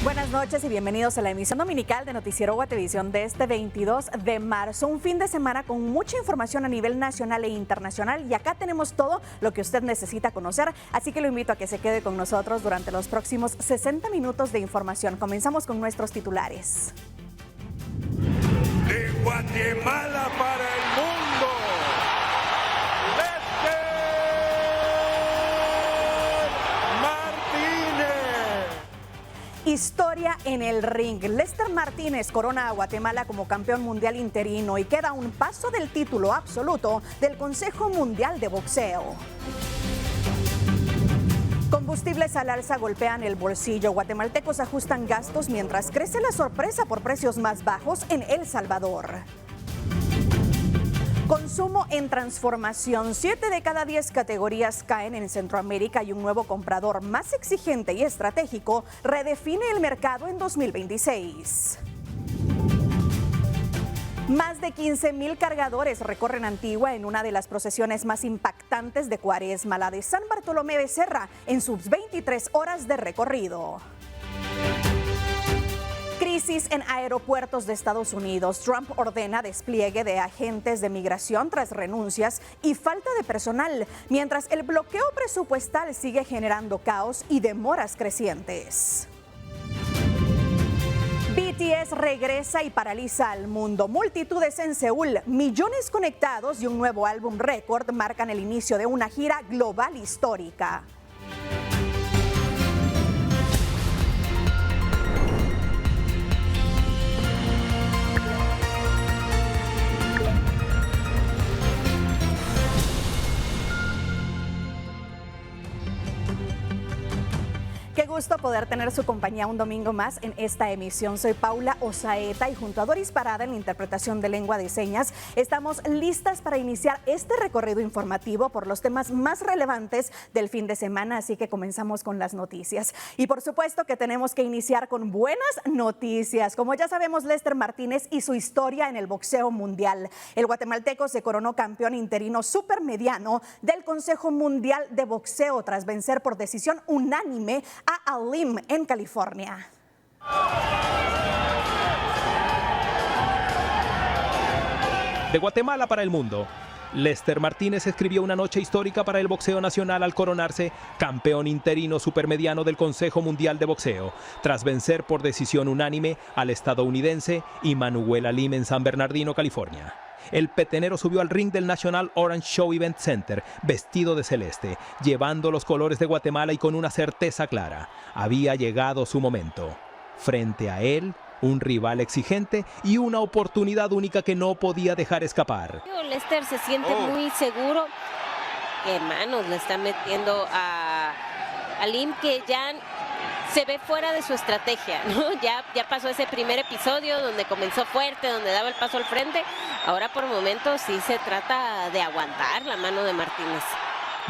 Buenas noches y bienvenidos a la emisión dominical de Noticiero Guatevisión de este 22 de marzo. Un fin de semana con mucha información a nivel nacional e internacional y acá tenemos todo lo que usted necesita conocer, así que lo invito a que se quede con nosotros durante los próximos 60 minutos de información. Comenzamos con nuestros titulares. De Guatemala para el mundo, Lester Martínez. Historia en el ring. Lester Martínez corona a Guatemala como campeón mundial interino y queda a un paso del título absoluto del Consejo Mundial de Boxeo. Combustibles al alza golpean el bolsillo. Guatemaltecos ajustan gastos mientras crece la sorpresa por precios más bajos en El Salvador. Consumo en transformación. 7 de cada 10 categorías caen en Centroamérica y un nuevo comprador más exigente y estratégico redefine el mercado en 2026. Más de 15,000 cargadores recorren Antigua en una de las procesiones más impactantes de Cuaresma, la de San Bartolomé Becerra, en sus 23 horas de recorrido. Crisis en aeropuertos de Estados Unidos. Trump ordena despliegue de agentes de migración tras renuncias y falta de personal, mientras el bloqueo presupuestal sigue generando caos y demoras crecientes. BTS regresa y paraliza al mundo. Multitudes en Seúl, millones conectados y un nuevo álbum récord marcan el inicio de una gira global histórica. Qué gusto poder tener su compañía un domingo más en esta emisión. Soy Paula Osaeta y junto a Doris Parada en la interpretación de lengua de señas, estamos listas para iniciar este recorrido informativo por los temas más relevantes del fin de semana, así que comenzamos con las noticias. Y por supuesto que tenemos que iniciar con buenas noticias. Como ya sabemos, Lester Martínez y su historia en el boxeo mundial. El guatemalteco se coronó campeón interino supermediano del Consejo Mundial de Boxeo tras vencer por decisión unánime a Alim en California. De Guatemala para el mundo, Lester Martínez escribió una noche histórica para el boxeo nacional al coronarse campeón interino supermediano del Consejo Mundial de Boxeo, tras vencer por decisión unánime al estadounidense Emmanuel Alim en San Bernardino, California. El petenero subió al ring del National Orange Show Event Center vestido de celeste, llevando los colores de Guatemala y con una certeza clara. Había llegado su momento. Frente a él, un rival exigente y una oportunidad única que no podía dejar escapar. Lester se siente muy seguro. Qué manos le está metiendo a Alim, que ya se ve fuera de su estrategia, ¿no? Ya pasó ese primer episodio donde comenzó fuerte, donde daba el paso al frente. Ahora por momentos sí se trata de aguantar la mano de Martínez.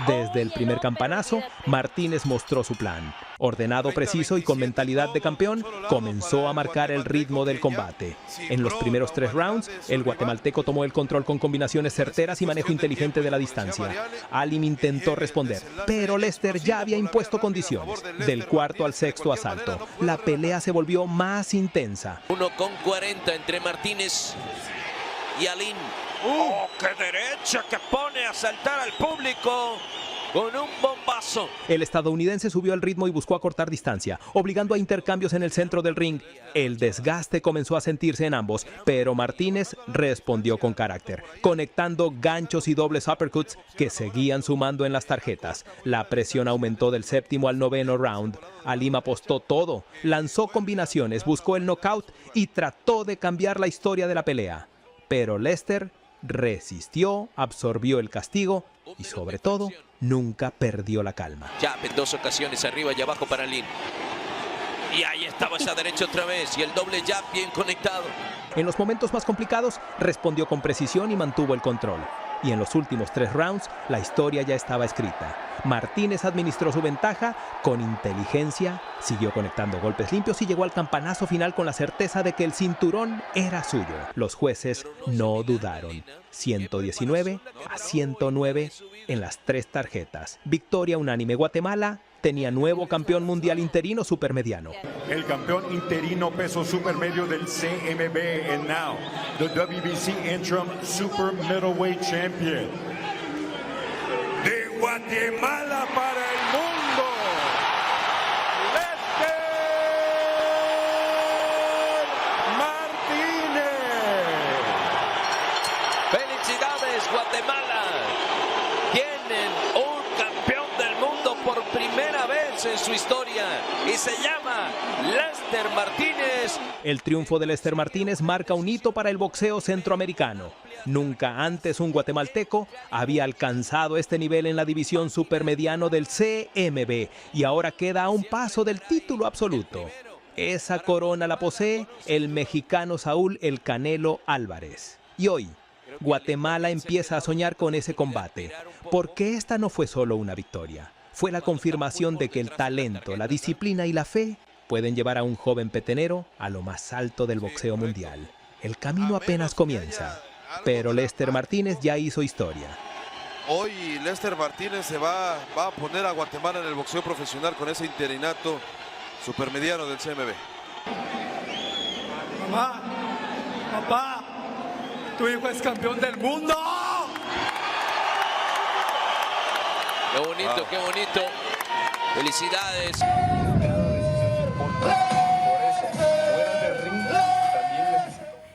Desde el primer campanazo, Martínez mostró su plan. Ordenado, preciso y con mentalidad de campeón, comenzó a marcar el ritmo del combate. En los primeros 3 rounds, el guatemalteco tomó el control con combinaciones certeras y manejo inteligente de la distancia. Alim intentó responder, pero Lester ya había impuesto condiciones. Del cuarto al sexto asalto, la pelea se volvió más intensa. 1:40 entre Martínez y Alim. ¡Oh, qué derecha que pone a saltar al público con un bombazo! El estadounidense subió el ritmo y buscó acortar distancia, obligando a intercambios en el centro del ring. El desgaste comenzó a sentirse en ambos, pero Martínez respondió con carácter, conectando ganchos y dobles uppercuts que seguían sumando en las tarjetas. La presión aumentó del séptimo al noveno round. Alim apostó todo, lanzó combinaciones, buscó el knockout y trató de cambiar la historia de la pelea. Pero Lester resistió, absorbió el castigo y sobre todo nunca perdió la calma. Jab en 2 ocasiones, arriba y abajo para Alim. Y ahí estaba esa derecha otra vez y el doble jab bien conectado. En los momentos más complicados respondió con precisión y mantuvo el control. Y en los últimos 3 rounds la historia ya estaba escrita. Martínez administró su ventaja con inteligencia, siguió conectando golpes limpios y llegó al campanazo final con la certeza de que el cinturón era suyo. Los jueces no dudaron. 119 a 109 en las 3 tarjetas. Victoria unánime. Guatemala tenía nuevo campeón mundial interino supermediano. El campeón interino peso supermedio del CMB and now the WBC Interim Super Middleweight Champion. De Guatemala para el mundo, Lester Martínez. Felicidades, Guatemala. Tienen un campeón del mundo por primera vez en su historia y se llama Lester Martínez. El triunfo de Lester Martínez marca un hito para el boxeo centroamericano. Nunca antes un guatemalteco había alcanzado este nivel en la división supermediano del CMB y ahora queda a un paso del título absoluto. Esa corona la posee el mexicano Saúl El Canelo Álvarez. Y hoy, Guatemala empieza a soñar con ese combate, porque esta no fue solo una victoria. Fue la confirmación de que el talento, la disciplina y la fe pueden llevar a un joven petenero a lo más alto del boxeo mundial. El camino apenas comienza, pero Lester Martínez ya hizo historia. Hoy Lester Martínez se va a poner a Guatemala en el boxeo profesional con ese interinato supermediano del CMB. Papá, tu hijo es campeón del mundo. Qué bonito, qué bonito. Felicidades.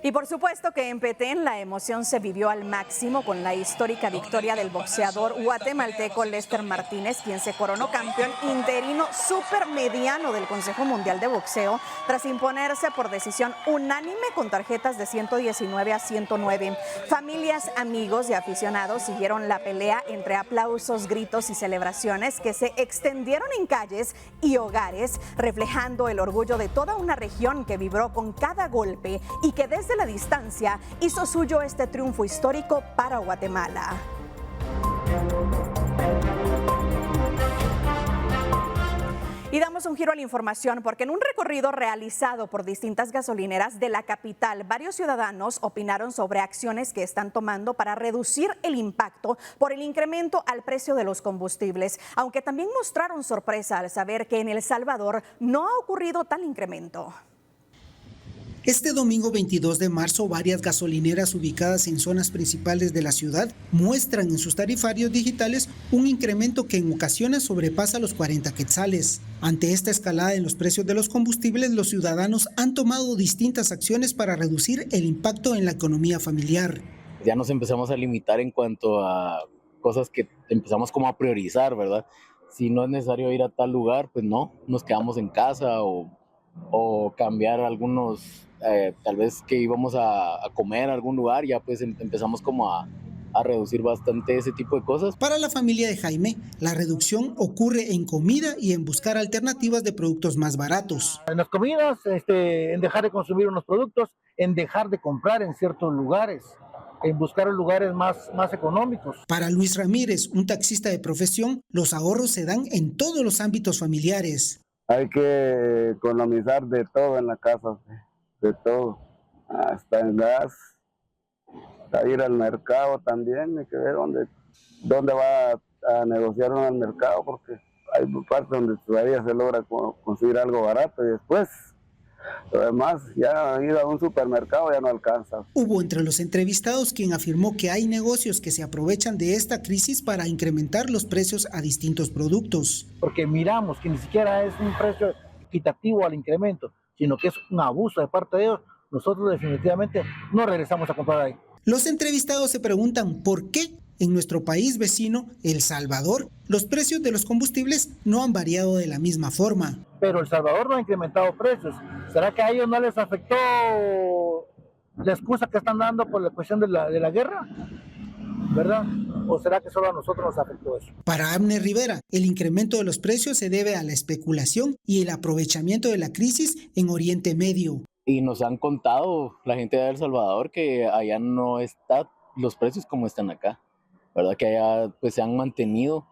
Y por supuesto que en Petén la emoción se vivió al máximo con la histórica victoria del boxeador guatemalteco Lester Martínez, quien se coronó campeón interino supermediano del Consejo Mundial de Boxeo tras imponerse por decisión unánime con tarjetas de 119-109. Familias, amigos y aficionados siguieron la pelea entre aplausos, gritos y celebraciones que se extendieron en calles y hogares, reflejando el orgullo de toda una región que vibró con cada golpe y que desde la distancia hizo suyo este triunfo histórico para Guatemala. Y damos un giro a la información porque en un recorrido realizado por distintas gasolineras de la capital, varios ciudadanos opinaron sobre acciones que están tomando para reducir el impacto por el incremento al precio de los combustibles, aunque también mostraron sorpresa al saber que en El Salvador no ha ocurrido tal incremento. Este domingo 22 de marzo, varias gasolineras ubicadas en zonas principales de la ciudad muestran en sus tarifarios digitales un incremento que en ocasiones sobrepasa los 40 quetzales. Ante esta escalada en los precios de los combustibles, los ciudadanos han tomado distintas acciones para reducir el impacto en la economía familiar. Ya nos empezamos a limitar en cuanto a cosas que empezamos como a priorizar, ¿verdad? Si no es necesario ir a tal lugar, pues no, nos quedamos en casa o cambiar algunos... tal vez que íbamos a comer a algún lugar, ya pues empezamos como a reducir bastante ese tipo de cosas. Para la familia de Jaime, la reducción ocurre en comida y en buscar alternativas de productos más baratos. En las comidas, en dejar de consumir unos productos, en dejar de comprar en ciertos lugares, en buscar lugares más económicos. Para Luis Ramírez, un taxista de profesión, los ahorros se dan en todos los ámbitos familiares. Hay que economizar de todo en la casa. De todo, hasta en gas, a ir al mercado también, hay que ver dónde va a negociar uno al mercado, porque hay partes donde todavía se logra conseguir algo barato y después lo demás, ya ir a un supermercado ya no alcanza. Hubo entre los entrevistados quien afirmó que hay negocios que se aprovechan de esta crisis para incrementar los precios a distintos productos. Porque miramos que ni siquiera es un precio equitativo al incremento, sino que es un abuso de parte de ellos, nosotros definitivamente no regresamos a comprar ahí. Los entrevistados se preguntan por qué en nuestro país vecino, El Salvador, los precios de los combustibles no han variado de la misma forma. Pero El Salvador no ha incrementado precios. ¿Será que a ellos no les afectó la excusa que están dando por la cuestión de la guerra? ¿Verdad? ¿O será que solo a nosotros nos afectó eso? Para Abner Rivera, el incremento de los precios se debe a la especulación y el aprovechamiento de la crisis en Oriente Medio. Y nos han contado la gente de El Salvador que allá no están los precios como están acá, ¿verdad? Que allá pues se han mantenido.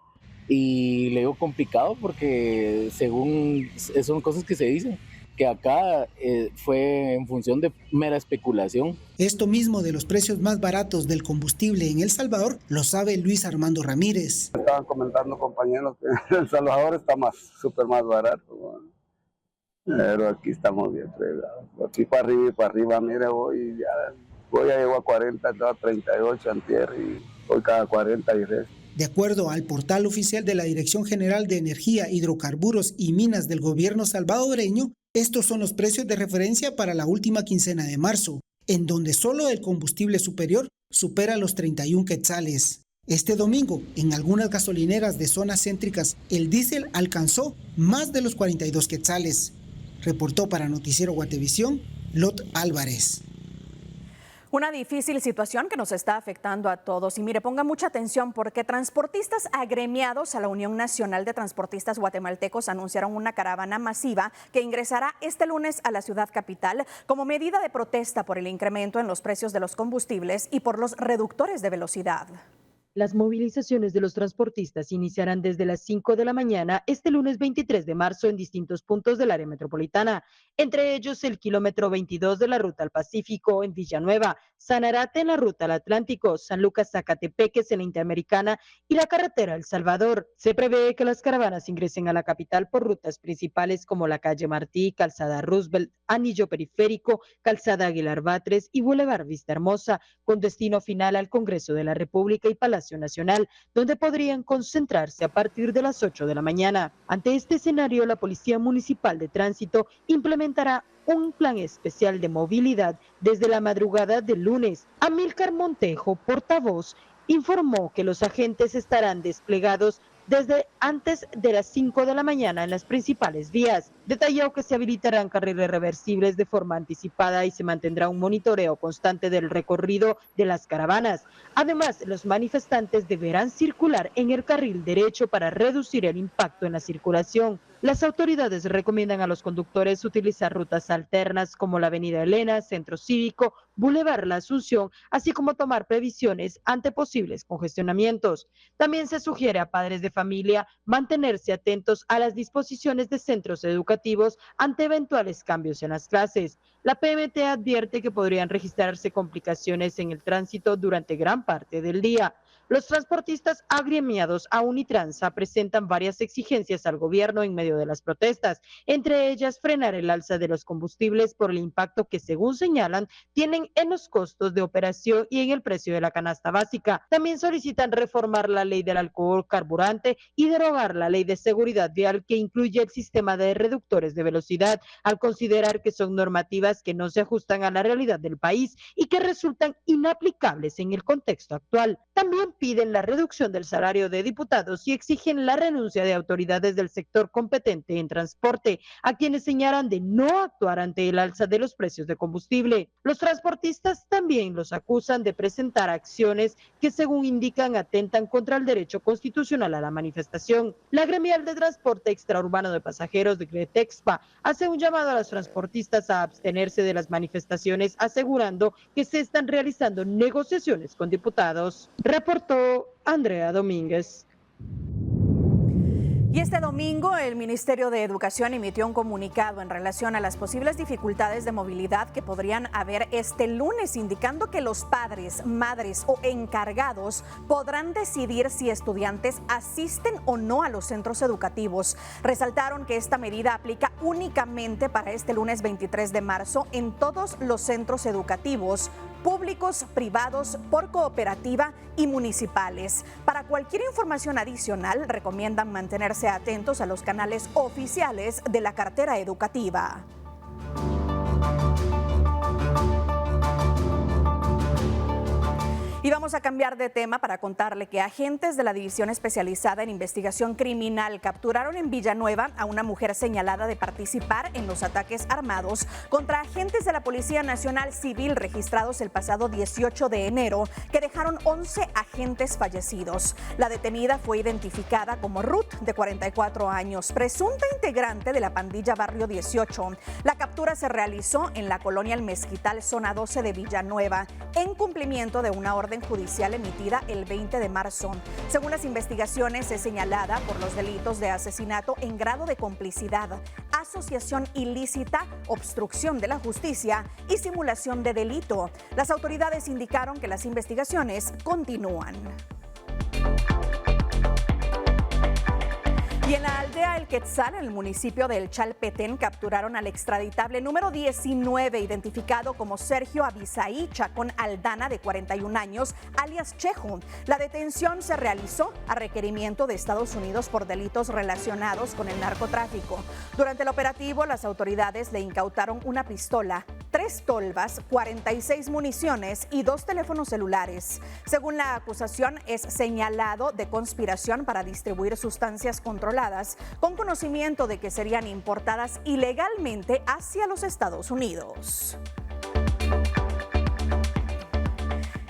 Y le digo complicado porque según son cosas que se dicen, que acá fue en función de mera especulación. Esto mismo de los precios más baratos del combustible en El Salvador lo sabe Luis Armando Ramírez. Estaban comentando compañeros que El Salvador está súper más barato, bueno. Pero aquí estamos bien fregados. Aquí para arriba y para arriba, mire, voy ya llego a 40, estaba a 38 antier y voy cada 40 y resto. De acuerdo al portal oficial de la Dirección General de Energía, Hidrocarburos y Minas del gobierno salvadoreño, estos son los precios de referencia para la última quincena de marzo, en donde solo el combustible superior supera los 31 quetzales. Este domingo, en algunas gasolineras de zonas céntricas, el diésel alcanzó más de los 42 quetzales. Reportó para Noticiero Guatevisión, Lot Álvarez. Una difícil situación que nos está afectando a todos. Y mire, ponga mucha atención porque transportistas agremiados a la Unión Nacional de Transportistas Guatemaltecos anunciaron una caravana masiva que ingresará este lunes a la ciudad capital como medida de protesta por el incremento en los precios de los combustibles y por los reductores de velocidad. Las movilizaciones de los transportistas iniciarán desde las 5 de la mañana este lunes 23 de marzo en distintos puntos del área metropolitana, entre ellos el kilómetro 22 de la Ruta al Pacífico en Villanueva, Sanarate en la Ruta al Atlántico, San Lucas Zacatepeques en la Interamericana y la carretera El Salvador. Se prevé que las caravanas ingresen a la capital por rutas principales como la calle Martí, Calzada Roosevelt, Anillo Periférico, Calzada Aguilar Batres y Boulevard Vista Hermosa, con destino final al Congreso de la República y Palacio Nacional, donde podrían concentrarse a partir de las 8 de la mañana. Ante este escenario, la Policía Municipal de Tránsito implementará un plan especial de movilidad desde la madrugada del lunes. Amílcar Montejo, portavoz, informó que los agentes estarán desplegados desde antes de las 5 de la mañana en las principales vías. Detalló que se habilitarán carriles reversibles de forma anticipada y se mantendrá un monitoreo constante del recorrido de las caravanas. Además, los manifestantes deberán circular en el carril derecho para reducir el impacto en la circulación. Las autoridades recomiendan a los conductores utilizar rutas alternas como la Avenida Elena, Centro Cívico, Boulevard La Asunción, así como tomar previsiones ante posibles congestionamientos. También se sugiere a padres de familia mantenerse atentos a las disposiciones de centros educativos ante eventuales cambios en las clases. La PMT advierte que podrían registrarse complicaciones en el tránsito durante gran parte del día. Los transportistas agremiados a Unitransa presentan varias exigencias al gobierno en medio de las protestas, entre ellas frenar el alza de los combustibles por el impacto que, según señalan, tienen en los costos de operación y en el precio de la canasta básica. También solicitan reformar la ley del alcohol carburante y derogar la ley de seguridad vial que incluye el sistema de reductores de velocidad, al considerar que son normativas que no se ajustan a la realidad del país y que resultan inaplicables en el contexto actual. También piden la reducción del salario de diputados y exigen la renuncia de autoridades del sector competente en transporte, a quienes señalan de no actuar ante el alza de los precios de combustible. Los transportistas también los acusan de presentar acciones que, según indican, atentan contra el derecho constitucional a la manifestación. La gremial de transporte extraurbano de pasajeros de Gretexpa hace un llamado a los transportistas a abstenerse de las manifestaciones, asegurando que se están realizando negociaciones con diputados. Reportó Andrea Domínguez. Y este domingo el Ministerio de Educación emitió un comunicado en relación a las posibles dificultades de movilidad que podrían haber este lunes, indicando que los padres, madres o encargados podrán decidir si estudiantes asisten o no a los centros educativos. Resaltaron que esta medida aplica únicamente para este lunes 23 de marzo en todos los centros educativos, públicos, privados, por cooperativa y municipales. Para cualquier información adicional, recomiendan mantenerse atentos a los canales oficiales de la cartera educativa. Y vamos a cambiar de tema para contarle que agentes de la División Especializada en Investigación Criminal capturaron en Villanueva a una mujer señalada de participar en los ataques armados contra agentes de la Policía Nacional Civil registrados el pasado 18 de enero, que dejaron 11 agentes fallecidos. La detenida fue identificada como Ruth, de 44 años, presunta integrante de la pandilla Barrio 18. La captura se realizó en la colonia El Mezquital, zona 12 de Villanueva, en cumplimiento de una orden judicial emitida el 20 de marzo. Según las investigaciones, es señalada por los delitos de asesinato en grado de complicidad, asociación ilícita, obstrucción de la justicia y simulación de delito. Las autoridades indicaron que las investigaciones continúan. Y en la aldea El Quetzal, en el municipio de El Chalpetén, capturaron al extraditable número 19, identificado como Sergio Abisaí Chacón Aldana, de 41 años, alias Chejo. La detención se realizó a requerimiento de Estados Unidos por delitos relacionados con el narcotráfico. Durante el operativo, las autoridades le incautaron una pistola, 3 tolvas, 46 municiones y 2 teléfonos celulares. Según la acusación, es señalado de conspiración para distribuir sustancias controladas con conocimiento de que serían importadas ilegalmente hacia los Estados Unidos.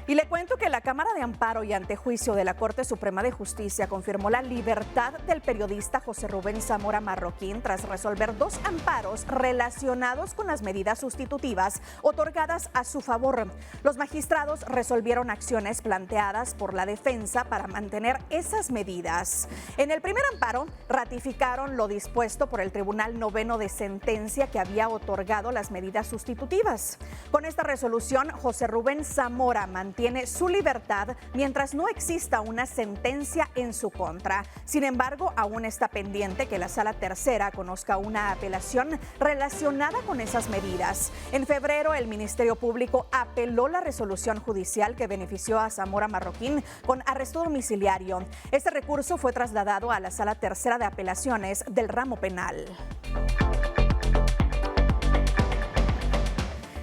Y le cuento que la Cámara de Amparo y Antejuicio de la Corte Suprema de Justicia confirmó la libertad del periodista José Rubén Zamora Marroquín tras resolver 2 amparos relacionados con las medidas sustitutivas otorgadas a su favor. Los magistrados resolvieron acciones planteadas por la defensa para mantener esas medidas. En el primer amparo, ratificaron lo dispuesto por el Tribunal Noveno de Sentencia, que había otorgado las medidas sustitutivas. Con esta resolución, José Rubén Zamora mantiene su libertad mientras no exista una sentencia en su contra. Sin embargo, aún está pendiente que la Sala Tercera conozca una apelación relacionada con esas medidas. En febrero, el Ministerio Público apeló la resolución judicial que benefició a Zamora Marroquín con arresto domiciliario. Este recurso fue trasladado a la Sala Tercera de Apelaciones del ramo penal.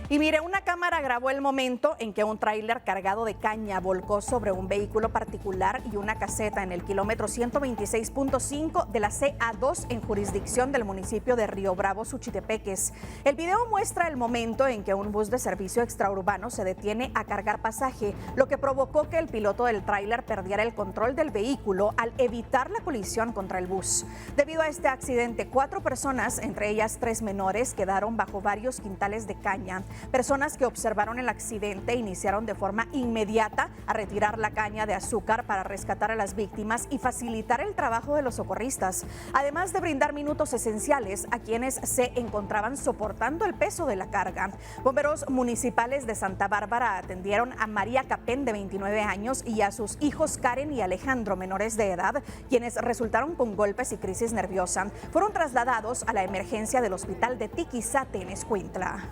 Y mire, una cámara grabó el momento en que un tráiler cargado de caña volcó sobre un vehículo particular y una caseta en el kilómetro 126.5 de la CA2 en jurisdicción del municipio de Río Bravo, Suchitepeques. El video muestra el momento en que un bus de servicio extraurbano se detiene a cargar pasaje, lo que provocó que el piloto del tráiler perdiera el control del vehículo al evitar la colisión contra el bus. Debido a este accidente, 4 personas, entre ellas 3 menores, quedaron bajo varios quintales de caña. Personas que observaron el accidente iniciaron de forma inmediata a retirar la caña de azúcar para rescatar a las víctimas y facilitar el trabajo de los socorristas, además de brindar minutos esenciales a quienes se encontraban soportando el peso de la carga. Bomberos municipales de Santa Bárbara atendieron a María Capén, de 29 años, y a sus hijos Karen y Alejandro, menores de edad, quienes resultaron con golpes y crisis nerviosa. Fueron trasladados a la emergencia del hospital de Tiquizate, en Escuintla.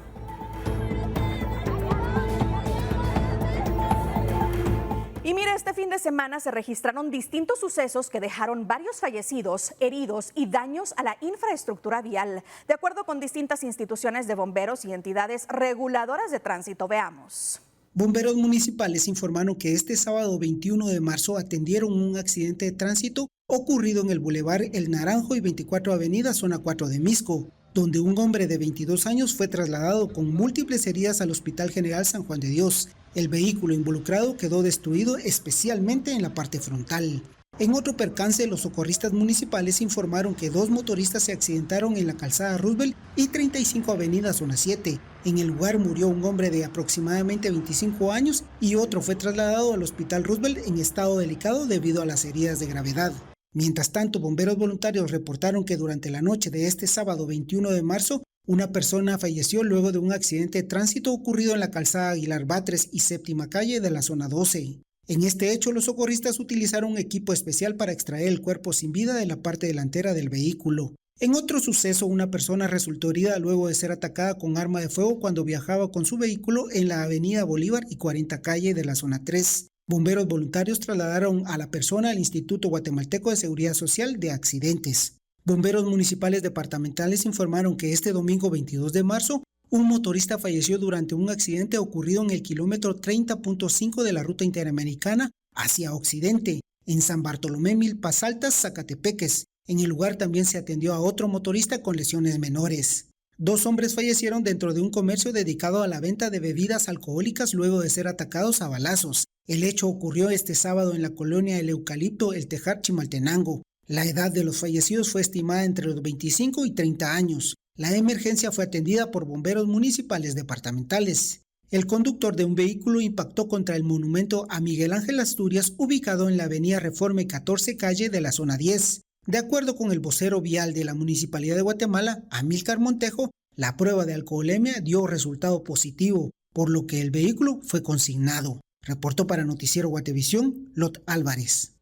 Y mire, este fin de semana se registraron distintos sucesos que dejaron varios fallecidos, heridos y daños a la infraestructura vial. De acuerdo con distintas instituciones de bomberos y entidades reguladoras de tránsito, veamos. Bomberos municipales informaron que este sábado 21 de marzo atendieron un accidente de tránsito ocurrido en el Boulevard El Naranjo y 24 Avenida, zona 4 de Misco, donde un hombre de 22 años fue trasladado con múltiples heridas al Hospital General San Juan de Dios. El vehículo involucrado quedó destruido, especialmente en la parte frontal. En otro percance, los socorristas municipales informaron que 2 motoristas se accidentaron en la calzada Roosevelt y 35 Avenida, zona 7. En el lugar murió un hombre de aproximadamente 25 años y otro fue trasladado al Hospital Roosevelt en estado delicado debido a las heridas de gravedad. Mientras tanto, bomberos voluntarios reportaron que durante la noche de este sábado 21 de marzo, una persona falleció luego de un accidente de tránsito ocurrido en la calzada Aguilar Batres y Séptima Calle de la zona 12. En este hecho, los socorristas utilizaron un equipo especial para extraer el cuerpo sin vida de la parte delantera del vehículo. En otro suceso, una persona resultó herida luego de ser atacada con arma de fuego cuando viajaba con su vehículo en la avenida Bolívar y 40 Calle de la zona 3. Bomberos voluntarios trasladaron a la persona al Instituto Guatemalteco de Seguridad Social de Accidentes. Bomberos municipales departamentales informaron que este domingo 22 de marzo, un motorista falleció durante un accidente ocurrido en el kilómetro 30.5 de la ruta interamericana hacia Occidente, en San Bartolomé Milpas Altas, Zacatepeques. En el lugar también se atendió a otro motorista con lesiones menores. 2 hombres fallecieron dentro de un comercio dedicado a la venta de bebidas alcohólicas luego de ser atacados a balazos. El hecho ocurrió este sábado en la colonia El Eucalipto, El Tejar, Chimaltenango. La edad de los fallecidos fue estimada entre los 25 y 30 años. La emergencia fue atendida por bomberos municipales departamentales. El conductor de un vehículo impactó contra el monumento a Miguel Ángel Asturias, ubicado en la avenida Reforma 14 Calle de la zona 10. De acuerdo con el vocero vial de la Municipalidad de Guatemala, Amílcar Montejo, la prueba de alcoholemia dio resultado positivo, por lo que el vehículo fue consignado. Reportó para Noticiero Guatevisión, Lot Álvarez.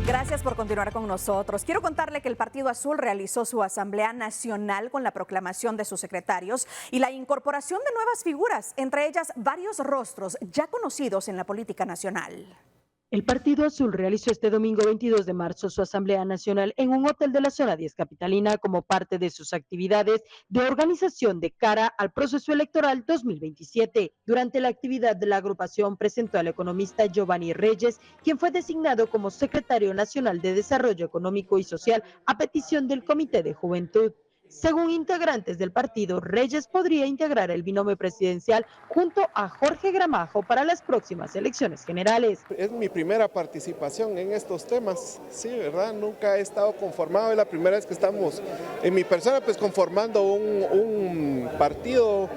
Gracias por continuar con nosotros. Quiero contarle que el Partido Azul realizó su Asamblea Nacional con la proclamación de sus secretarios y la incorporación de nuevas figuras, entre ellas varios rostros ya conocidos en la política nacional. El Partido Azul realizó este domingo 22 de marzo su Asamblea Nacional en un hotel de la Zona 10 capitalina como parte de sus actividades de organización de cara al proceso electoral 2027. Durante la actividad de la agrupación presentó al economista Giovanni Reyes, quien fue designado como Secretario Nacional de Desarrollo Económico y Social a petición del Comité de Juventud. Según integrantes del partido, Reyes podría integrar el binomio presidencial junto a Jorge Gramajo para las próximas elecciones generales. Es mi primera participación en estos temas, sí, ¿verdad? Nunca he estado conformado, es la primera vez que estamos en mi persona pues conformando un partido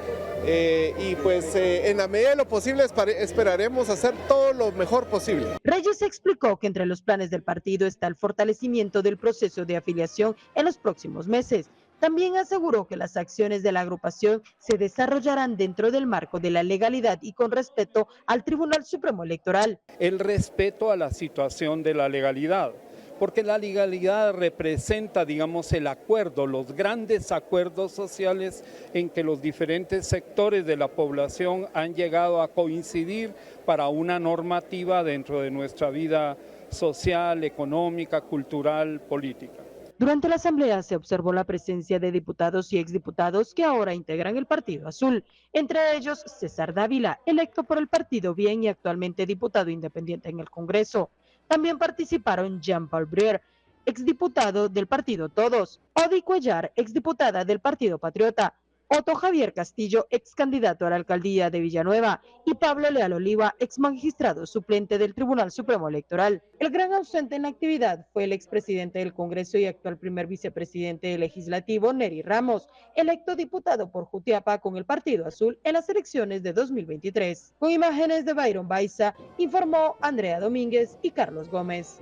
y pues en la medida de lo posible esperaremos hacer todo lo mejor posible. Reyes explicó que entre los planes del partido está el fortalecimiento del proceso de afiliación en los próximos meses. También aseguró que las acciones de la agrupación se desarrollarán dentro del marco de la legalidad y con respeto al Tribunal Supremo Electoral. El respeto a la situación de la legalidad, porque la legalidad representa, digamos, el acuerdo, los grandes acuerdos sociales en que los diferentes sectores de la población han llegado a coincidir para una normativa dentro de nuestra vida social, económica, cultural, política. Durante la asamblea se observó la presencia de diputados y exdiputados que ahora integran el Partido Azul, entre ellos César Dávila, electo por el Partido Bien y actualmente diputado independiente en el Congreso. También participaron Jean-Paul Brier, exdiputado del Partido Todos, Odi Cuellar, exdiputada del Partido Patriota, Otto Javier Castillo, ex candidato a la alcaldía de Villanueva, y Pablo Leal Oliva, ex magistrado suplente del Tribunal Supremo Electoral. El gran ausente en la actividad fue el expresidente del Congreso y actual primer vicepresidente legislativo, Neri Ramos, electo diputado por Jutiapa con el Partido Azul en las elecciones de 2023. Con imágenes de Byron Baiza, informó Andrea Domínguez y Carlos Gómez.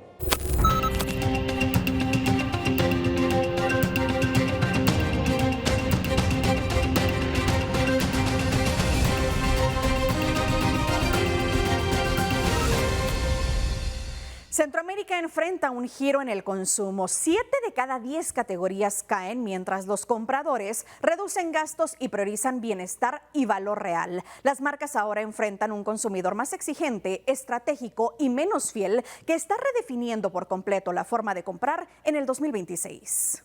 Centroamérica enfrenta un giro en el consumo. 7 de cada 10 categorías caen mientras los compradores reducen gastos y priorizan bienestar y valor real. Las marcas ahora enfrentan un consumidor más exigente, estratégico y menos fiel que está redefiniendo por completo la forma de comprar en el 2026.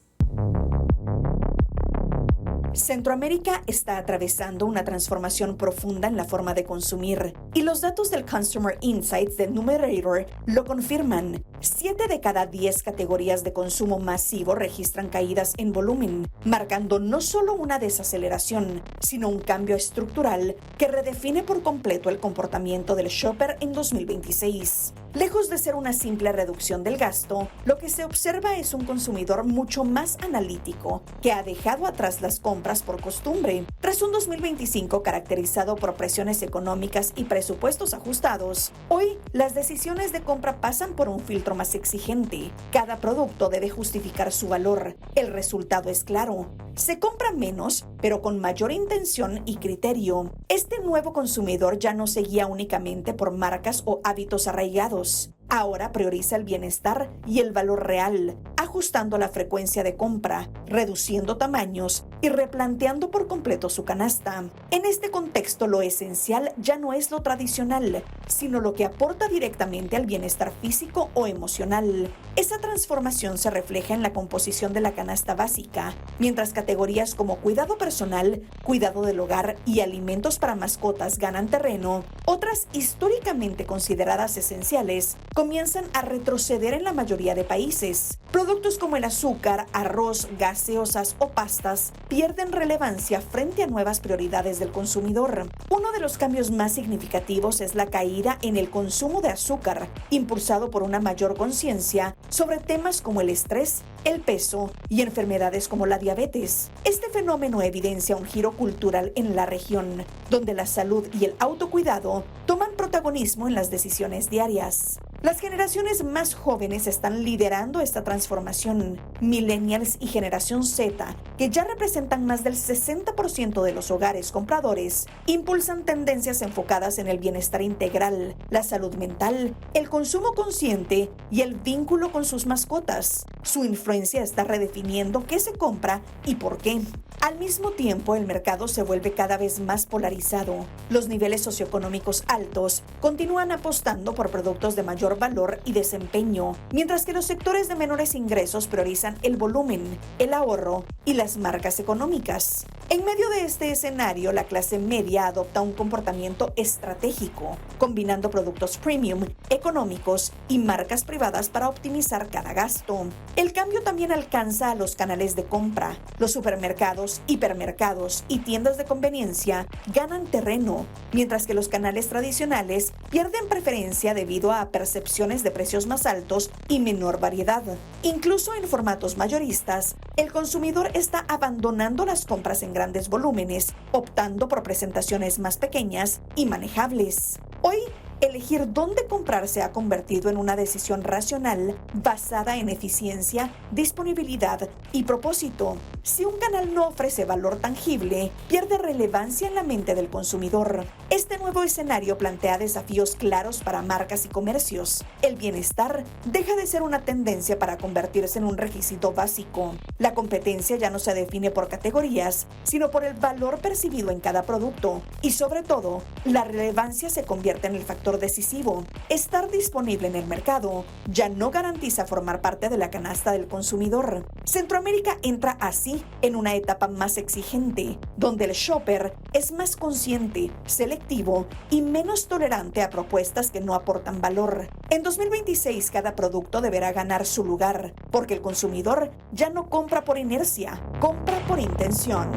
Centroamérica está atravesando una transformación profunda en la forma de consumir y los datos del Consumer Insights de Numerator lo confirman. 7 de cada 10 categorías de consumo masivo registran caídas en volumen, marcando no solo una desaceleración, sino un cambio estructural que redefine por completo el comportamiento del shopper en 2026. Lejos de ser una simple reducción del gasto, lo que se observa es un consumidor mucho más analítico que ha dejado atrás las compras por costumbre. Tras un 2025 caracterizado por presiones económicas y presupuestos ajustados, hoy las decisiones de compra pasan por un filtro más exigente. Cada producto debe justificar su valor. El resultado es claro. Se compra menos, pero con mayor intención y criterio. Este nuevo consumidor ya no se guía únicamente por marcas o hábitos arraigados. Ahora prioriza el bienestar y el valor real, ajustando la frecuencia de compra, reduciendo tamaños y replanteando por completo su canasta. En este contexto, lo esencial ya no es lo tradicional, sino lo que aporta directamente al bienestar físico o emocional. Esa transformación se refleja en la composición de la canasta básica, mientras categorías como cuidado personal, cuidado del hogar y alimentos para mascotas ganan terreno, otras históricamente consideradas esenciales comienzan a retroceder en la mayoría de países. Productos como el azúcar, arroz, gaseosas o pastas pierden relevancia frente a nuevas prioridades del consumidor. Uno de los cambios más significativos es la caída en el consumo de azúcar, impulsado por una mayor conciencia sobre temas como el estrés, el peso y enfermedades como la diabetes. Este fenómeno evidencia un giro cultural en la región, donde la salud y el autocuidado toman protagonismo en las decisiones diarias. Las generaciones más jóvenes están liderando esta transformación. Millennials y Generación Z, que ya representan más del 60% de los hogares compradores, impulsan tendencias enfocadas en el bienestar integral, la salud mental, el consumo consciente y el vínculo con sus mascotas. Su influencia está redefiniendo qué se compra y por qué. Al mismo tiempo, el mercado se vuelve cada vez más polarizado. Los niveles socioeconómicos altos continúan apostando por productos de mayor valor y desempeño, mientras que los sectores de menores ingresos priorizan el volumen, el ahorro y las marcas económicas. En medio de este escenario, la clase media adopta un comportamiento estratégico, combinando productos premium, económicos y marcas privadas para optimizar cada gasto. El cambio también alcanza a los canales de compra. Los supermercados, hipermercados y tiendas de conveniencia ganan terreno, mientras que los canales tradicionales pierden preferencia debido a percepciones de precios más altos y menor variedad. Incluso en formatos mayoristas, el consumidor está abandonando las compras en grandes volúmenes, optando por presentaciones más pequeñas y manejables. Hoy, elegir dónde comprar se ha convertido en una decisión racional basada en eficiencia, disponibilidad y propósito. Si un canal no ofrece valor tangible, pierde relevancia en la mente del consumidor. Este nuevo escenario plantea desafíos claros para marcas y comercios. El bienestar deja de ser una tendencia para convertirse en un requisito básico. La competencia ya no se define por categorías, sino por el valor percibido en cada producto. Y sobre todo, la relevancia se convierte en el factor decisivo. Estar disponible en el mercado ya no garantiza formar parte de la canasta del consumidor. Centroamérica entra así en una etapa más exigente, donde el shopper es más consciente, selectivo y menos tolerante a propuestas que no aportan valor. En 2026 cada producto deberá ganar su lugar, porque el consumidor ya no compra por inercia, compra por intención.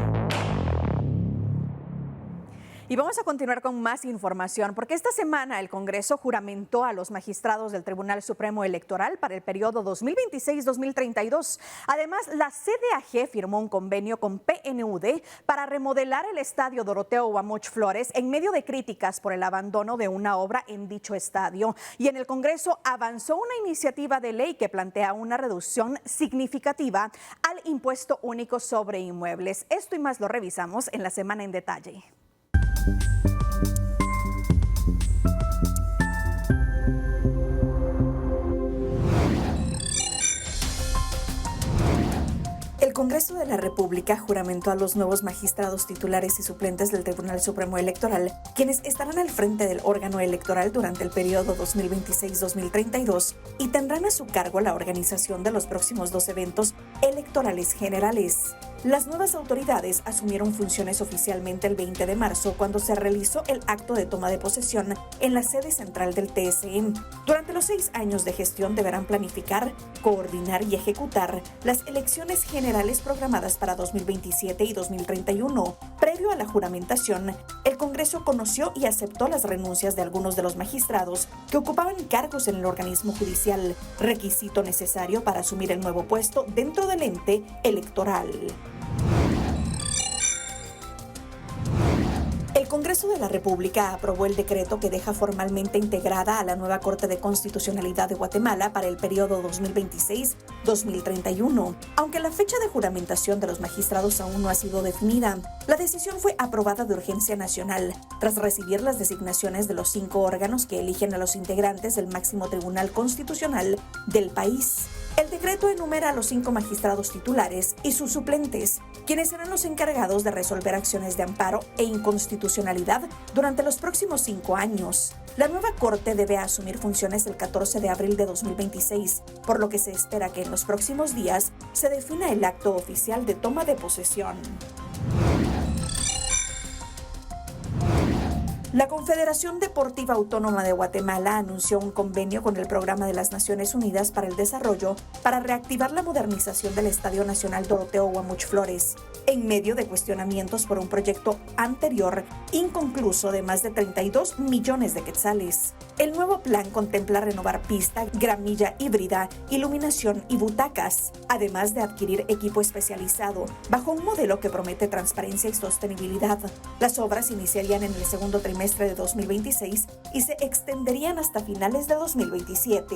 Y vamos a continuar con más información, porque esta semana el Congreso juramentó a los magistrados del Tribunal Supremo Electoral para el periodo 2026-2032. Además, la CDAG firmó un convenio con PNUD para remodelar el estadio Doroteo Guamuch Flores en medio de críticas por el abandono de una obra en dicho estadio. Y en el Congreso avanzó una iniciativa de ley que plantea una reducción significativa al impuesto único sobre inmuebles. Esto y más lo revisamos en la semana en detalle. El Congreso de la República juramentó a los nuevos magistrados titulares y suplentes del Tribunal Supremo Electoral, quienes estarán al frente del órgano electoral durante el periodo 2026-2032 y tendrán a su cargo la organización de los próximos 2 eventos electorales generales. Las nuevas autoridades asumieron funciones oficialmente el 20 de marzo cuando se realizó el acto de toma de posesión en la sede central del TSE. Durante los 6 años de gestión deberán planificar, coordinar y ejecutar las elecciones generales programadas para 2027 y 2031. Previo a la juramentación, el Congreso conoció y aceptó las renuncias de algunos de los magistrados que ocupaban cargos en el organismo judicial, requisito necesario para asumir el nuevo puesto dentro del ente electoral. El Congreso de la República aprobó el decreto que deja formalmente integrada a la nueva Corte de Constitucionalidad de Guatemala para el periodo 2026-2031. Aunque la fecha de juramentación de los magistrados aún no ha sido definida, la decisión fue aprobada de urgencia nacional, tras recibir las designaciones de los 5 órganos que eligen a los integrantes del máximo tribunal constitucional del país. El decreto enumera a los 5 magistrados titulares y sus suplentes, quienes serán los encargados de resolver acciones de amparo e inconstitucionalidad durante los próximos 5 años. La nueva Corte debe asumir funciones el 14 de abril de 2026, por lo que se espera que en los próximos días se defina el acto oficial de toma de posesión. La Confederación Deportiva Autónoma de Guatemala anunció un convenio con el Programa de las Naciones Unidas para el Desarrollo para reactivar la modernización del Estadio Nacional Doroteo Guamuch Flores, en medio de cuestionamientos por un proyecto anterior inconcluso de más de 32 millones de quetzales. El nuevo plan contempla renovar pista, gramilla híbrida, iluminación y butacas, además de adquirir equipo especializado, bajo un modelo que promete transparencia y sostenibilidad. Las obras iniciarían en el segundo trimestre trimestre de 2026 y se extenderían hasta finales de 2027.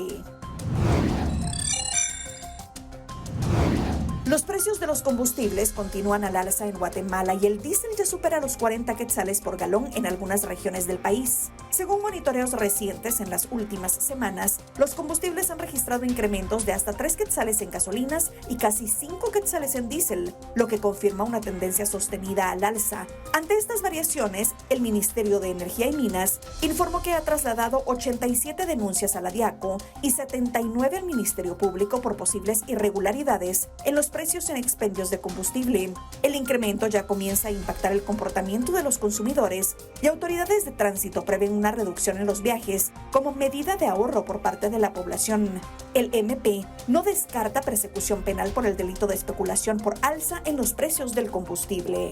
Los precios de los combustibles continúan al alza en Guatemala y el diésel ya supera los 40 quetzales por galón en algunas regiones del país. Según monitoreos recientes en las últimas semanas, los combustibles han registrado incrementos de hasta 3 quetzales en gasolinas y casi 5 quetzales en diésel, lo que confirma una tendencia sostenida al alza. Ante estas variaciones, el Ministerio de Energía y Minas informó que ha trasladado 87 denuncias a la DIACO y 79 al Ministerio Público por posibles irregularidades en los precios en expendios de combustible. El incremento ya comienza a impactar el comportamiento de los consumidores y autoridades de tránsito prevén una reducción en los viajes como medida de ahorro por parte de la población. El MP no descarta persecución penal por el delito de especulación por alza en los precios del combustible.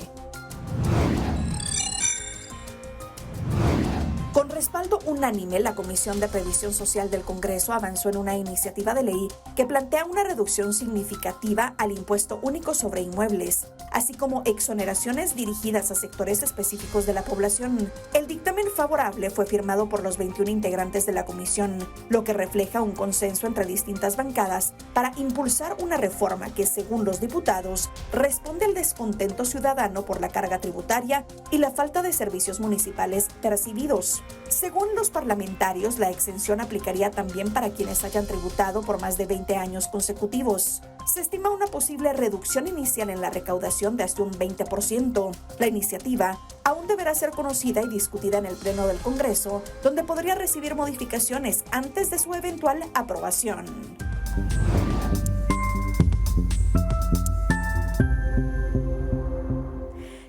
Con respaldo unánime, la Comisión de Previsión Social del Congreso avanzó en una iniciativa de ley que plantea una reducción significativa al impuesto único sobre inmuebles, así como exoneraciones dirigidas a sectores específicos de la población. El dictamen favorable fue firmado por los 21 integrantes de la comisión, lo que refleja un consenso entre distintas bancadas para impulsar una reforma que, según los diputados, responde al descontento ciudadano por la carga tributaria y la falta de servicios municipales percibidos. Según los parlamentarios, la exención aplicaría también para quienes hayan tributado por más de 20 años consecutivos. Se estima una posible reducción inicial en la recaudación de hasta un 20%. La iniciativa aún deberá ser conocida y discutida en el Pleno del Congreso, donde podría recibir modificaciones antes de su eventual aprobación.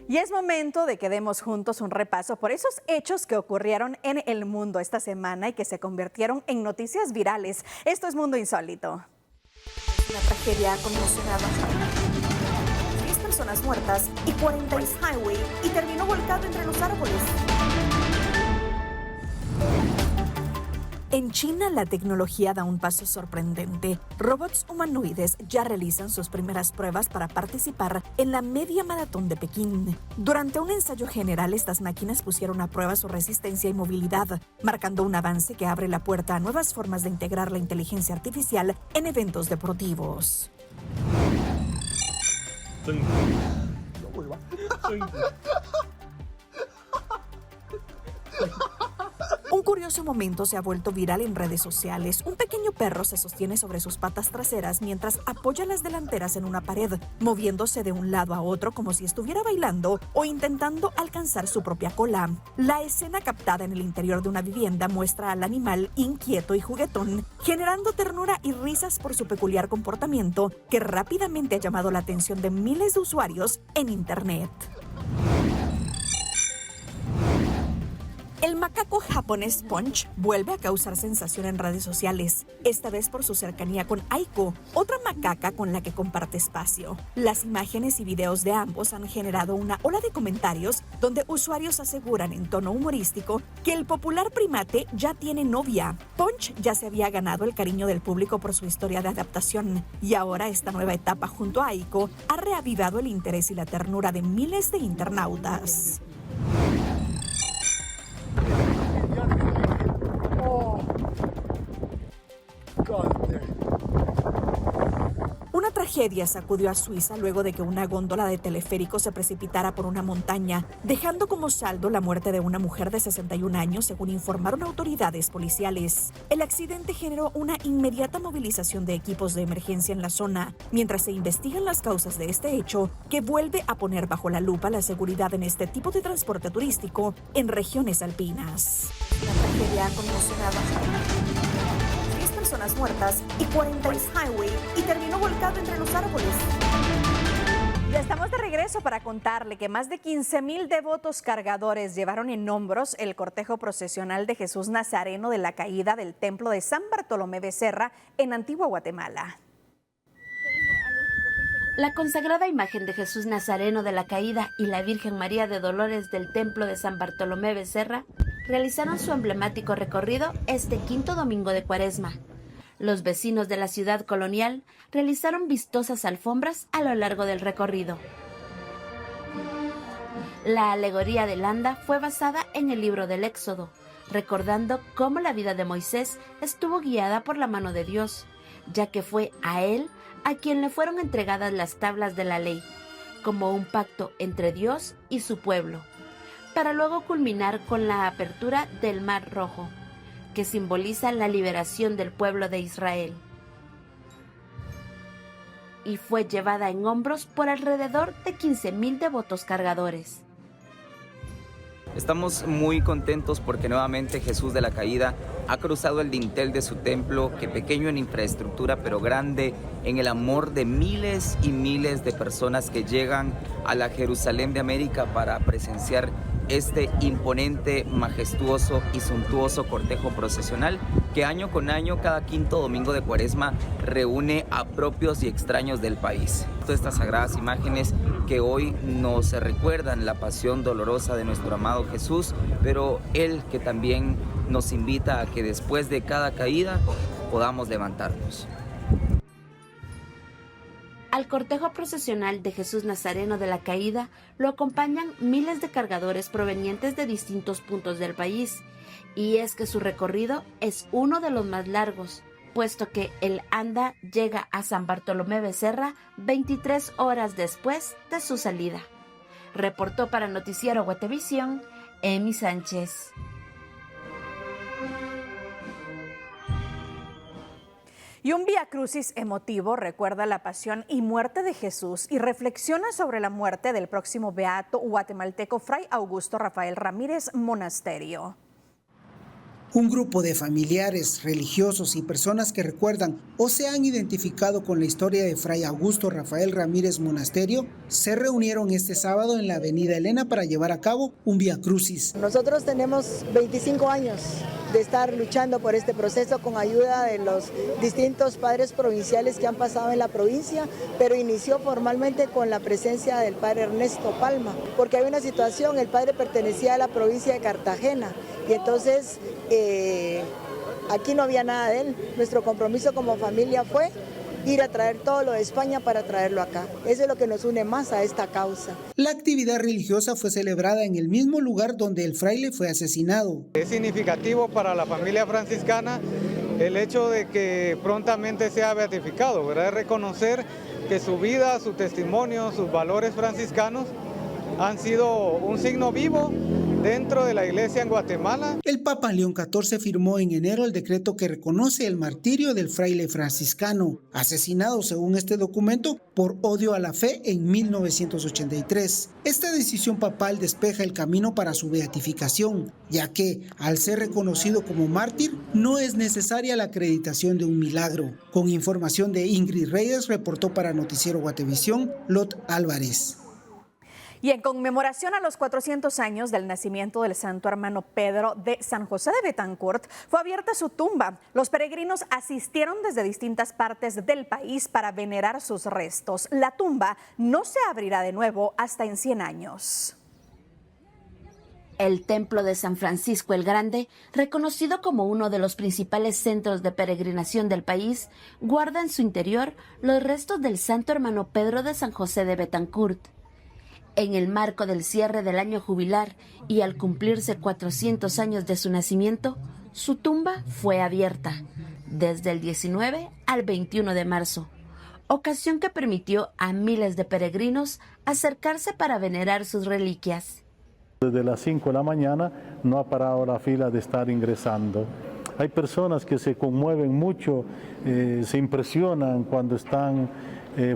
Y es momento de que demos juntos un repaso por esos hechos que ocurrieron en el mundo esta semana y que se convirtieron en noticias virales. Esto es Mundo Insólito. Una tragedia conmocionada. 10 personas muertas y 40 highway y terminó volcado entre los árboles. En China, la tecnología da un paso sorprendente. Robots humanoides ya realizan sus primeras pruebas para participar en la media maratón de Pekín. Durante un ensayo general, estas máquinas pusieron a prueba su resistencia y movilidad, marcando un avance que abre la puerta a nuevas formas de integrar la inteligencia artificial en eventos deportivos. Un curioso momento se ha vuelto viral en redes sociales. Un pequeño perro se sostiene sobre sus patas traseras mientras apoya las delanteras en una pared, moviéndose de un lado a otro como si estuviera bailando o intentando alcanzar su propia cola. La escena captada en el interior de una vivienda muestra al animal inquieto y juguetón, generando ternura y risas por su peculiar comportamiento que rápidamente ha llamado la atención de miles de usuarios en Internet. El macaco japonés Punch vuelve a causar sensación en redes sociales, esta vez por su cercanía con Aiko, otra macaca con la que comparte espacio. Las imágenes y videos de ambos han generado una ola de comentarios donde usuarios aseguran en tono humorístico que el popular primate ya tiene novia. Punch ya se había ganado el cariño del público por su historia de adaptación y ahora esta nueva etapa junto a Aiko ha reavivado el interés y la ternura de miles de internautas. Una tragedia sacudió a Suiza luego de que una góndola de teleférico se precipitara por una montaña, dejando como saldo la muerte de una mujer de 61 años, según informaron autoridades policiales. El accidente generó una inmediata movilización de equipos de emergencia en la zona, mientras se investigan las causas de este hecho, que vuelve a poner bajo la lupa la seguridad en este tipo de transporte turístico en regiones alpinas. Una tragedia conmocionada. Personas muertas y 40 highway y terminó volcado entre los árboles. Ya estamos de regreso para contarle que más de 15,000 devotos cargadores llevaron en hombros el cortejo procesional de Jesús Nazareno de la Caída del Templo de San Bartolomé Becerra en Antigua Guatemala. La consagrada imagen de Jesús Nazareno de la Caída y la Virgen María de Dolores del Templo de San Bartolomé Becerra realizaron su emblemático recorrido este quinto domingo de Cuaresma. Los vecinos de la ciudad colonial realizaron vistosas alfombras a lo largo del recorrido. La alegoría del anda fue basada en el libro del Éxodo, recordando cómo la vida de Moisés estuvo guiada por la mano de Dios, ya que fue a él a quien le fueron entregadas las tablas de la ley, como un pacto entre Dios y su pueblo, para luego culminar con la apertura del Mar Rojo, que simboliza la liberación del pueblo de Israel. Y fue llevada en hombros por alrededor de 15,000 devotos cargadores. Estamos muy contentos porque nuevamente Jesús de la Caída ha cruzado el dintel de su templo, que pequeño en infraestructura pero grande en el amor de miles y miles de personas que llegan a la Jerusalén de América para presenciar este imponente, majestuoso y suntuoso cortejo procesional que año con año, cada quinto domingo de Cuaresma, reúne a propios y extraños del país. Todas estas sagradas imágenes que hoy nos recuerdan la pasión dolorosa de nuestro amado Jesús, pero Él que también nos invita a que después de cada caída podamos levantarnos. Al cortejo procesional de Jesús Nazareno de la Caída lo acompañan miles de cargadores provenientes de distintos puntos del país, y es que su recorrido es uno de los más largos, puesto que el anda llega a San Bartolomé Becerra 23 horas después de su salida. Reportó para Noticiero Guatevisión, Emi Sánchez. Y un Vía Crucis emotivo recuerda la pasión y muerte de Jesús y reflexiona sobre la muerte del próximo beato guatemalteco Fray Augusto Rafael Ramírez Monasterio. Un grupo de familiares, religiosos y personas que recuerdan o se han identificado con la historia de Fray Augusto Rafael Ramírez Monasterio se reunieron este sábado en la Avenida Elena para llevar a cabo un Vía Crucis. Nosotros tenemos 25 años de estar luchando por este proceso con ayuda de los distintos padres provinciales que han pasado en la provincia, pero inició formalmente con la presencia del padre Ernesto Palma, porque hay una situación, el padre pertenecía a la provincia de Cartagena y entonces aquí no había nada de él. Nuestro compromiso como familia fue ir a traer todo lo de España para traerlo acá. Eso es lo que nos une más a esta causa. La actividad religiosa fue celebrada en el mismo lugar donde el fraile fue asesinado. Es significativo para la familia franciscana el hecho de que prontamente sea beatificado, ¿verdad? Es reconocer que su vida, su testimonio, sus valores franciscanos han sido un signo vivo dentro de la iglesia en Guatemala. El Papa León XIV firmó en enero el decreto que reconoce el martirio del fraile franciscano, asesinado según este documento por odio a la fe en 1983. Esta decisión papal despeja el camino para su beatificación, ya que, al ser reconocido como mártir, no es necesaria la acreditación de un milagro. Con información de Ingrid Reyes, reportó para Noticiero Guatevisión, Lot Álvarez. Y en conmemoración a los 400 años del nacimiento del santo hermano Pedro de San José de Betancourt, fue abierta su tumba. Los peregrinos asistieron desde distintas partes del país para venerar sus restos. La tumba no se abrirá de nuevo hasta en 100 años. El Templo de San Francisco el Grande, reconocido como uno de los principales centros de peregrinación del país, guarda en su interior los restos del santo hermano Pedro de San José de Betancourt. En el marco del cierre del año jubilar y al cumplirse 400 años de su nacimiento, su tumba fue abierta desde el 19 al 21 de marzo, ocasión que permitió a miles de peregrinos acercarse para venerar sus reliquias. Desde las 5 de la mañana no ha parado la fila de estar ingresando. Hay personas que se conmueven mucho, se impresionan cuando están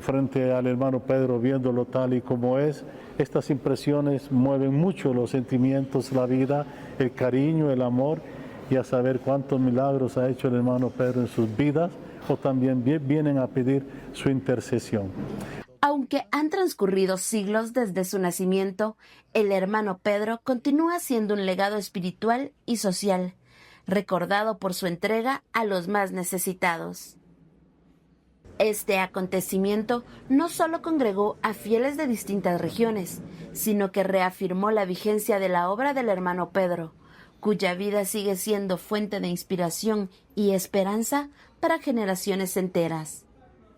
frente al hermano Pedro viéndolo tal y como es. Estas impresiones mueven mucho los sentimientos, la vida, el cariño, el amor, y a saber cuántos milagros ha hecho el hermano Pedro en sus vidas, o también vienen a pedir su intercesión. Aunque han transcurrido siglos desde su nacimiento, el hermano Pedro continúa siendo un legado espiritual y social, recordado por su entrega a los más necesitados. Este acontecimiento no solo congregó a fieles de distintas regiones, sino que reafirmó la vigencia de la obra del hermano Pedro, cuya vida sigue siendo fuente de inspiración y esperanza para generaciones enteras.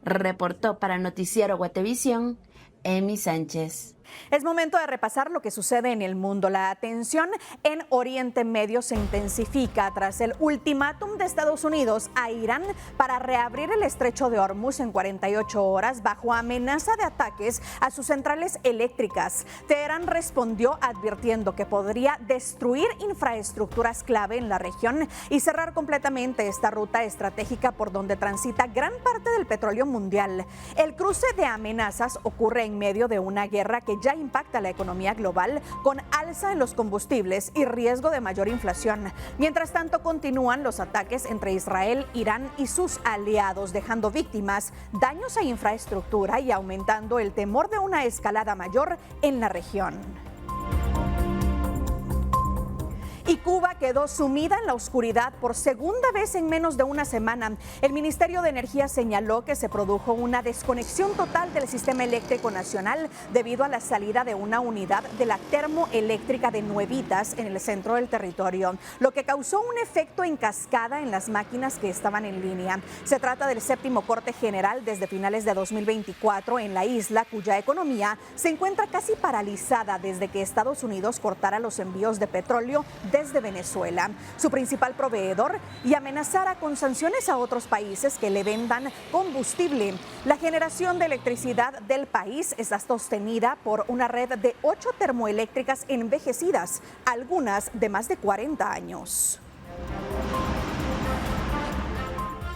Reportó para Noticiero Guatevisión, Emi Sánchez. Es momento de repasar lo que sucede en el mundo. La tensión en Oriente Medio se intensifica tras el ultimátum de Estados Unidos a Irán para reabrir el estrecho de Hormuz en 48 horas bajo amenaza de ataques a sus centrales eléctricas. Teherán respondió advirtiendo que podría destruir infraestructuras clave en la región y cerrar completamente esta ruta estratégica por donde transita gran parte del petróleo mundial. El cruce de amenazas ocurre en medio de una guerra que ya impacta la economía global con alza en los combustibles y riesgo de mayor inflación. Mientras tanto, continúan los ataques entre Israel, Irán y sus aliados, dejando víctimas, daños a infraestructura y aumentando el temor de una escalada mayor en la región. Y Cuba quedó sumida en la oscuridad por segunda vez en menos de una semana. El Ministerio de Energía señaló que se produjo una desconexión total del sistema eléctrico nacional debido a la salida de una unidad de la termoeléctrica de Nuevitas en el centro del territorio, lo que causó un efecto en cascada en las máquinas que estaban en línea. Se trata del séptimo corte general desde finales de 2024 en la isla, cuya economía se encuentra casi paralizada desde que Estados Unidos cortara los envíos de petróleo desde Venezuela, su principal proveedor, y amenazara con sanciones a otros países que le vendan combustible. La generación de electricidad del país está sostenida por una red de 8 termoeléctricas envejecidas, algunas de más de 40 años.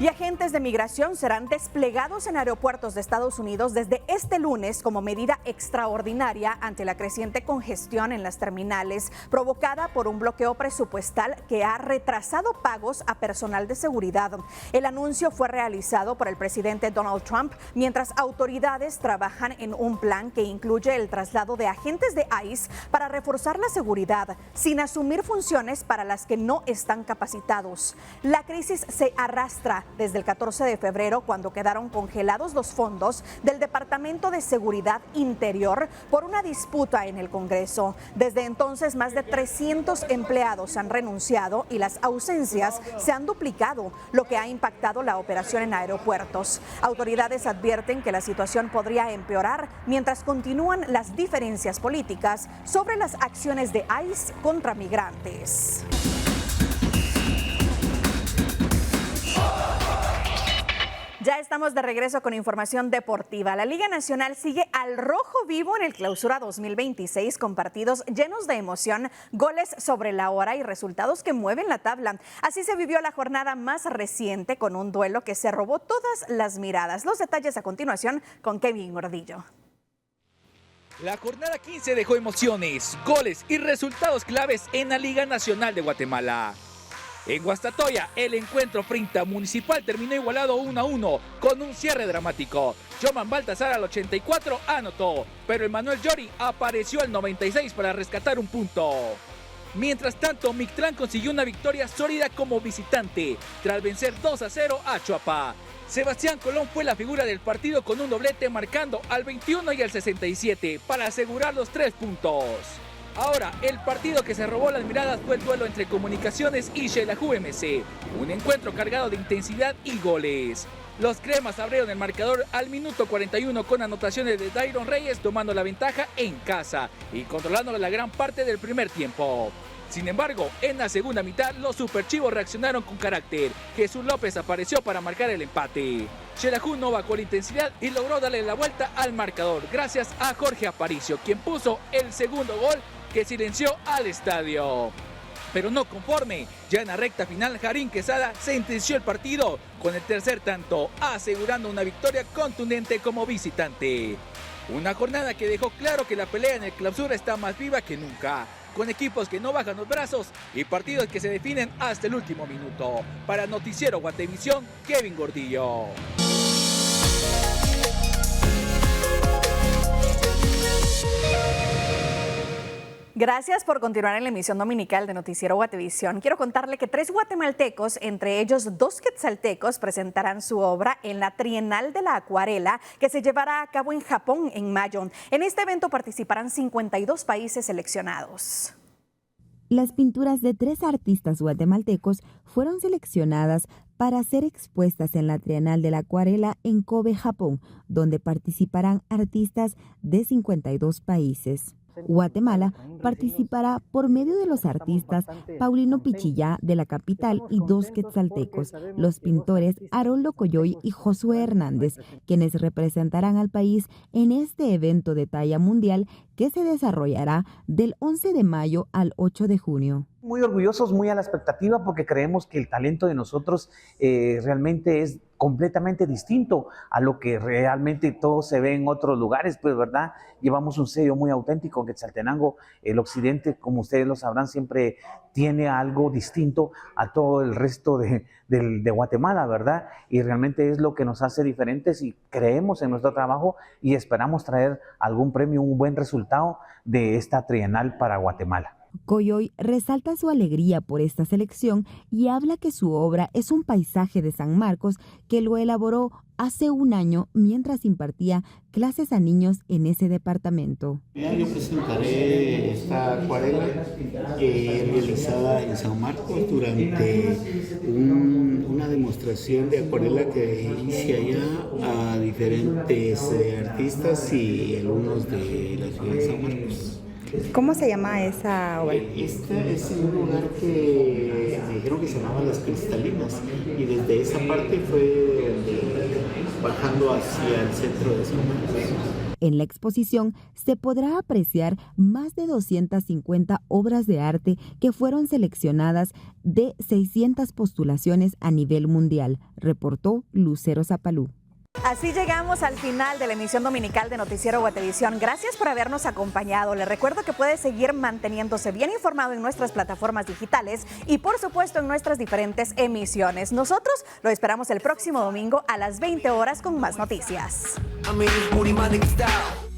Y agentes de migración serán desplegados en aeropuertos de Estados Unidos desde este lunes como medida extraordinaria ante la creciente congestión en las terminales provocada por un bloqueo presupuestal que ha retrasado pagos a personal de seguridad. El anuncio fue realizado por el presidente Donald Trump mientras autoridades trabajan en un plan que incluye el traslado de agentes de ICE para reforzar la seguridad sin asumir funciones para las que no están capacitados. La crisis se arrastra desde el 14 de febrero, cuando quedaron congelados los fondos del Departamento de Seguridad Interior por una disputa en el Congreso. Desde entonces, más de 300 empleados han renunciado y las ausencias se han duplicado, lo que ha impactado la operación en aeropuertos. Autoridades advierten que la situación podría empeorar mientras continúan las diferencias políticas sobre las acciones de ICE contra migrantes. Ya estamos de regreso con información deportiva. La Liga Nacional sigue al rojo vivo en el Clausura 2026 con partidos llenos de emoción, goles sobre la hora y resultados que mueven la tabla. Así se vivió la jornada más reciente con un duelo que se robó todas las miradas. Los detalles a continuación con Kevin Gordillo. La jornada 15 dejó emociones, goles y resultados claves en la Liga Nacional de Guatemala. En Guastatoya, el encuentro frente a Municipal terminó igualado 1-1 con un cierre dramático. Joman Baltasar al 84 anotó, pero Emmanuel Llori apareció al 96 para rescatar un punto. Mientras tanto, Mictlán consiguió una victoria sólida como visitante, tras vencer 2-0 a Chuapa. Sebastián Colón fue la figura del partido con un doblete marcando al 21 y al 67 para asegurar los 3 puntos. Ahora, el partido que se robó las miradas fue el duelo entre Comunicaciones y Xelajú MC, un encuentro cargado de intensidad y goles. Los cremas abrieron el marcador al minuto 41 con anotaciones de Dairon Reyes tomando la ventaja en casa y controlando la gran parte del primer tiempo. Sin embargo, en la segunda mitad los superchivos reaccionaron con carácter. Jesús López apareció para marcar el empate. Xelajú no bajó la intensidad y logró darle la vuelta al marcador gracias a Jorge Aparicio, quien puso el segundo gol que silenció al estadio. Pero no conforme, ya en la recta final Jarín Quesada sentenció el partido con el tercer tanto, asegurando una victoria contundente como visitante. Una jornada que dejó claro que la pelea en el Clausura está más viva que nunca, con equipos que no bajan los brazos y partidos que se definen hasta el último minuto. Para Noticiero Guatevisión, Kevin Gordillo. Gracias por continuar en la emisión dominical de Noticiero Guatevisión. Quiero contarle que 3 guatemaltecos, entre ellos 2 quetzaltecos, presentarán su obra en la Trienal de la Acuarela que se llevará a cabo en Japón en mayo. En este evento participarán 52 países seleccionados. Las pinturas de 3 artistas guatemaltecos fueron seleccionadas para ser expuestas en la Trienal de la Acuarela en Kobe, Japón, donde participarán artistas de 52 países. Guatemala participará por medio de los artistas Paulino Pichillá de la capital y 2 quetzaltecos, los pintores Haroldo Coyoy y Josué Hernández, quienes representarán al país en este evento de talla mundial que se desarrollará del 11 de mayo al 8 de junio. Muy orgullosos, muy a la expectativa, porque creemos que el talento de nosotros realmente es completamente distinto a lo que realmente todo se ve en otros lugares, pues, ¿verdad? Llevamos un sello muy auténtico en Quetzaltenango. El occidente, como ustedes lo sabrán, siempre tiene algo distinto a todo el resto de Guatemala, ¿verdad? Y realmente es lo que nos hace diferentes y creemos en nuestro trabajo y esperamos traer algún premio, un buen resultado de esta trienal para Guatemala. Coyoy resalta su alegría por esta selección y habla que su obra es un paisaje de San Marcos que lo elaboró hace un año mientras impartía clases a niños en ese departamento. Yo presentaré esta acuarela realizada en San Marcos durante una demostración de acuarela que hice allá a diferentes artistas y alumnos de la ciudad de San Marcos. ¿Cómo se llama esa obra? Este es un lugar que me dijeron que se llamaba Las Cristalinas y desde esa parte fue bajando hacia el centro de San Marcos. En la exposición se podrá apreciar más de 250 obras de arte que fueron seleccionadas de 600 postulaciones a nivel mundial, reportó Lucero Zapalú. Así llegamos al final de la emisión dominical de Noticiero Guatevisión. Gracias por habernos acompañado. Les recuerdo que puede seguir manteniéndose bien informado en nuestras plataformas digitales y, por supuesto, en nuestras diferentes emisiones. Nosotros lo esperamos el próximo domingo a las 20 horas con más noticias.